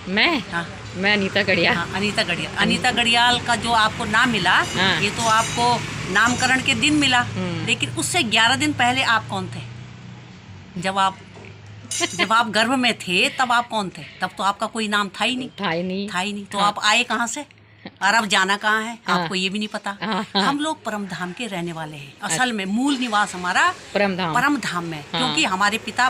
मैं हाँ मैं अनीता गढ़िया। हाँ, अनीता गढ़ियाल। अनीता गढ़ियाल का जो आपको नाम मिला, हाँ। ये तो आपको नामकरण के दिन मिला, लेकिन उससे 11 दिन पहले आप कौन थे? जब आप गर्भ में थे तब आप कौन थे? तब तो आपका कोई नाम था ही नहीं। था ही नहीं। था ही नहीं, तो हाँ। आप आए कहाँ से और अब जाना कहाँ है? हाँ। आपको ये भी नहीं पता। हाँ, हाँ। हम लोग परम धाम के रहने वाले हैं। असल में मूल निवास हमारा परम धाम में, हाँ। क्योंकि हमारे पिता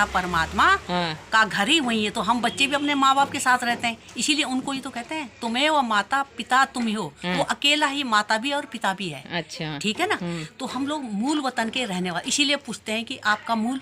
परमात्मा हाँ। का घर ही वही है। तो हम बच्चे भी अपने माँ बाप के साथ रहते हैं, इसीलिए उनको ही तो कहते हैं तुम्हें वो माता पिता तुम ही हो। वो अकेला ही माता भी और पिता भी है। अच्छा। ठीक है ना? तो हम लोग मूल वतन के रहने वाले, इसीलिए पूछते हैं कि आपका मूल।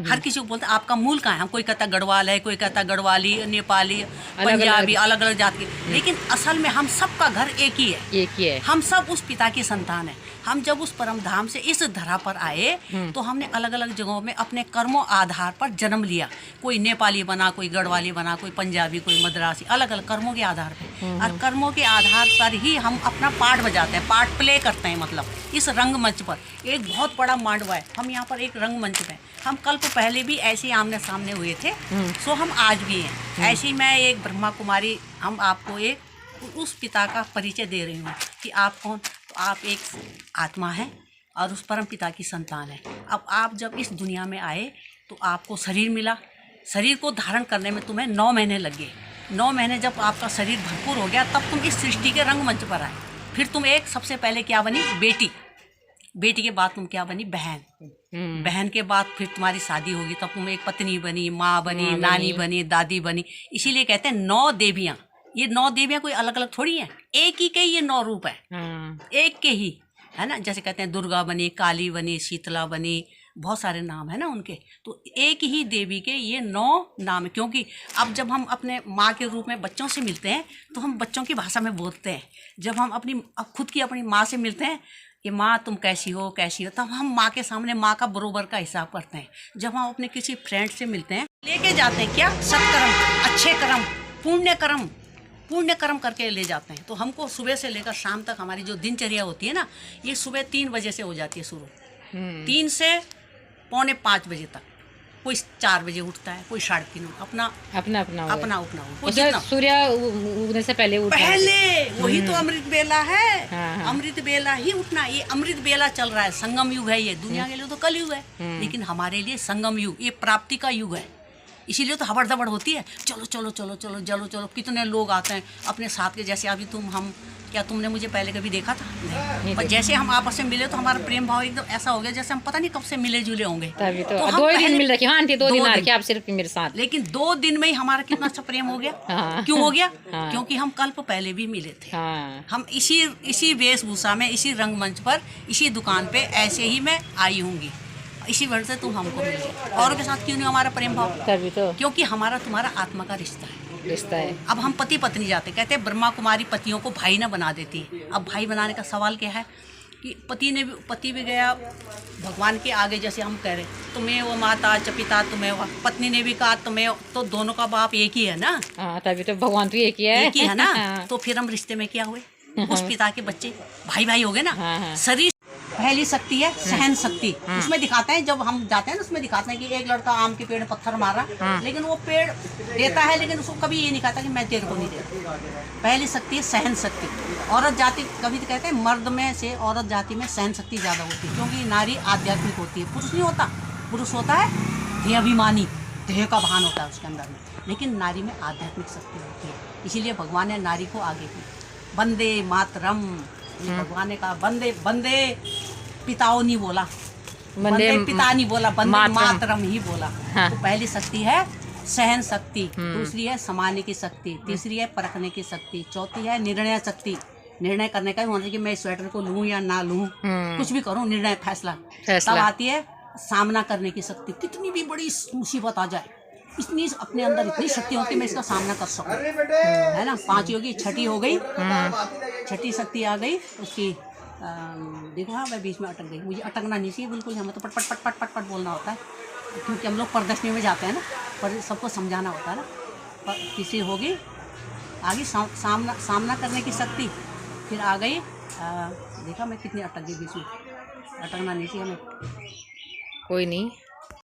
हर किसी को बोलते हैं आपका मूल कहाँ है। हम कोई कहता गढ़वाल है, कोई कहता गढ़वाली, नेपाली, पंजाबी, अलग अलग जात के, लेकिन असल में हम सबका घर एक ही है। एक ही है। हम सब उस पिता की संतान है। हम जब उस परम धाम से इस धरा पर आए तो हमने अलग अलग जगहों में अपने कर्मों आधार पर जन्म लिया। कोई नेपाली बना, कोई गढ़वाली बना, कोई पंजाबी, कोई मद्रासी, अलग अलग कर्मों के आधार पर। और कर्मों के आधार पर ही हम अपना पार्ट बजाते हैं, पार्ट प्ले करते हैं। मतलब इस रंगमंच पर एक बहुत बड़ा मांडवा है। हम यहाँ पर एक रंगमंच में, हम कल्प पहले भी ऐसे ही आमने सामने हुए थे, सो हम आज भी हैं ऐसे ही। मैं एक ब्रह्मा कुमारी, हम आपको एक उस पिता का परिचय दे रही हूँ कि आप कौन। तो आप एक आत्मा है और उस परम पिता की संतान है। अब आप जब इस दुनिया में आए तो आपको शरीर मिला। शरीर को धारण करने में तुम्हें 9 महीने लगे। 9 महीने जब आपका शरीर भरपूर हो गया तब तुम इस सृष्टि के रंगमंच पर आए। फिर तुम एक सबसे पहले क्या बनी? बेटी। बेटी के बाद तुम क्या बनी? बहन। बहन के बाद फिर तुम्हारी शादी होगी, तब तुम एक पत्नी बनी, माँ बनी, नानी बनी, दादी बनी। इसीलिए कहते हैं 9 देवियाँ। ये 9 देवियाँ कोई अलग अलग थोड़ी हैं, एक ही के ये 9 रूप है। एक के ही है ना। जैसे कहते हैं दुर्गा बनी, काली बनी, शीतला बनी, बहुत सारे नाम है ना उनके। तो एक ही देवी के ये 9 नाम है। क्योंकि अब जब हम अपने माँ के रूप में बच्चों से मिलते हैं तो हम बच्चों की भाषा में बोलते हैं। जब हम खुद की अपनी माँ से मिलते हैं कि माँ तुम कैसी हो कैसी हो, तब हम माँ के सामने माँ का बरोबर का हिसाब करते हैं। जब हम अपने किसी फ्रेंड से मिलते हैं, लेके जाते हैं क्या? सत्कर्म, अच्छे कर्म, पुण्य कर्म करके ले जाते हैं। तो हमको सुबह से लेकर शाम तक हमारी जो दिनचर्या होती है ना, ये सुबह 3 बजे से हो जाती है शुरू। 3 से पौने 5 बजे तक। कोई 4 बजे उठता है, कोई 3:30। अपना सूर्य उगने से पहले वही तो अमृत बेला है। हाँ। अमृत बेला ही उठना। ये अमृत बेला चल रहा है, संगम युग है। ये दुनिया के लिए तो कल युग है, लेकिन हमारे लिए संगम युग, ये प्राप्ति का युग है। इसीलिए तो हबड़ दबड़ होती है, चलो चलो चलो चलो चलो चलो। कितने लोग आते हैं अपने साथ के। जैसे अभी हम क्या तुमने मुझे पहले कभी देखा था? नहीं। पर जैसे हम आपस में मिले तो हमारा प्रेम भाव एकदम ऐसा हो गया जैसे हम पता नहीं कब से मिले जुले होंगे। तभी तो 2 दिन मिल रखे। हाँ आंटी 2 दिन आ रखे आप सिर्फ मेरे साथ, लेकिन 2 दिन में ही हमारा कितना अच्छा प्रेम हो गया। हाँ। क्यों हो गया? हाँ। क्योंकि हम कल्प पहले भी मिले थे। हाँ। हम इसी वेशभूषा में, इसी रंगमंच पर, इसी दुकान पे ऐसे ही मैं आई होंगी। इसी वजह से तुम हमको मिले। और के साथ क्यों नहीं हमारा प्रेम भाव? तभी तो, क्योंकि हमारा तुम्हारा आत्मा का रिश्ता है। अब हम पति पत्नी जाते, कहते हैं ब्रह्मा कुमारी पतियों को भाई ना बना देती। अब भाई बनाने का सवाल क्या है कि पति भी गया भगवान के आगे। जैसे हम कह रहे तुम्हें वो माता च पिता तुम्हें वो, पत्नी ने भी कहा तुम्हें, तो दोनों का बाप एक ही है ना। तभी तो भगवान तो एक ही है ना। तो फिर हम रिश्ते में क्या हुए? उस पिता के बच्चे, भाई हो गए ना। शरीर पहली शक्ति है सहन शक्ति। उसमें दिखाते हैं, जब हम जाते हैं ना उसमें दिखाते हैं कि एक लड़का आम के पेड़ में पत्थर मारा, लेकिन वो पेड़ देता है, लेकिन उसको कभी ये नहीं कहता कि मैं तेरे को नहीं देता। पहली शक्ति है सहन शक्ति। औरत जाति, कभी तो कहते हैं मर्द में से औरत जाति में सहन शक्ति ज़्यादा होती है, क्योंकि नारी आध्यात्मिक होती है, पुरुष नहीं होता। पुरुष होता है देहाभिमानी, देह का भान होता है उसके अंदर में, लेकिन नारी में आध्यात्मिक शक्ति होती है। इसीलिए भगवान ने नारी को आगे की। वंदे मातरम, भगवान ने कहा वंदे पिताओं नहीं बोला, वंदे पिता नहीं बोला, वंदे मातरम ही बोला। हाँ। तो पहली शक्ति है सहन शक्ति, दूसरी है समाने की शक्ति, तीसरी है परखने की शक्ति, चौथी है निर्णय शक्ति। निर्णय करने का मतलब कि मैं स्वेटर को लूं या ना लूं, कुछ भी करूं, निर्णय फैसला। तब आती है सामना करने की शक्ति। कितनी भी बड़ी मुसीबत आ जाए, इतनी अपने अंदर इतनी शक्ति होती है मैं इसका सामना कर सकूं, है ना। 5 होगी, छठी हो गई, छठी शक्ति आ गई उसकी। देखो हाँ मैं बीच में अटक गई, मुझे अटकना नहीं चाहिए बिल्कुल। हमें तो पट पट पट पट पट पट बोलना होता है, क्योंकि हम लोग प्रदर्शनी में जाते हैं ना, पर सबको समझाना होता है ना। तीसरी होगी आगे सामना करने की शक्ति। फिर आ गई देखा मैं कितनी अटक गई बीच में, अटकना नहीं चाहिए हमें। कोई नहीं।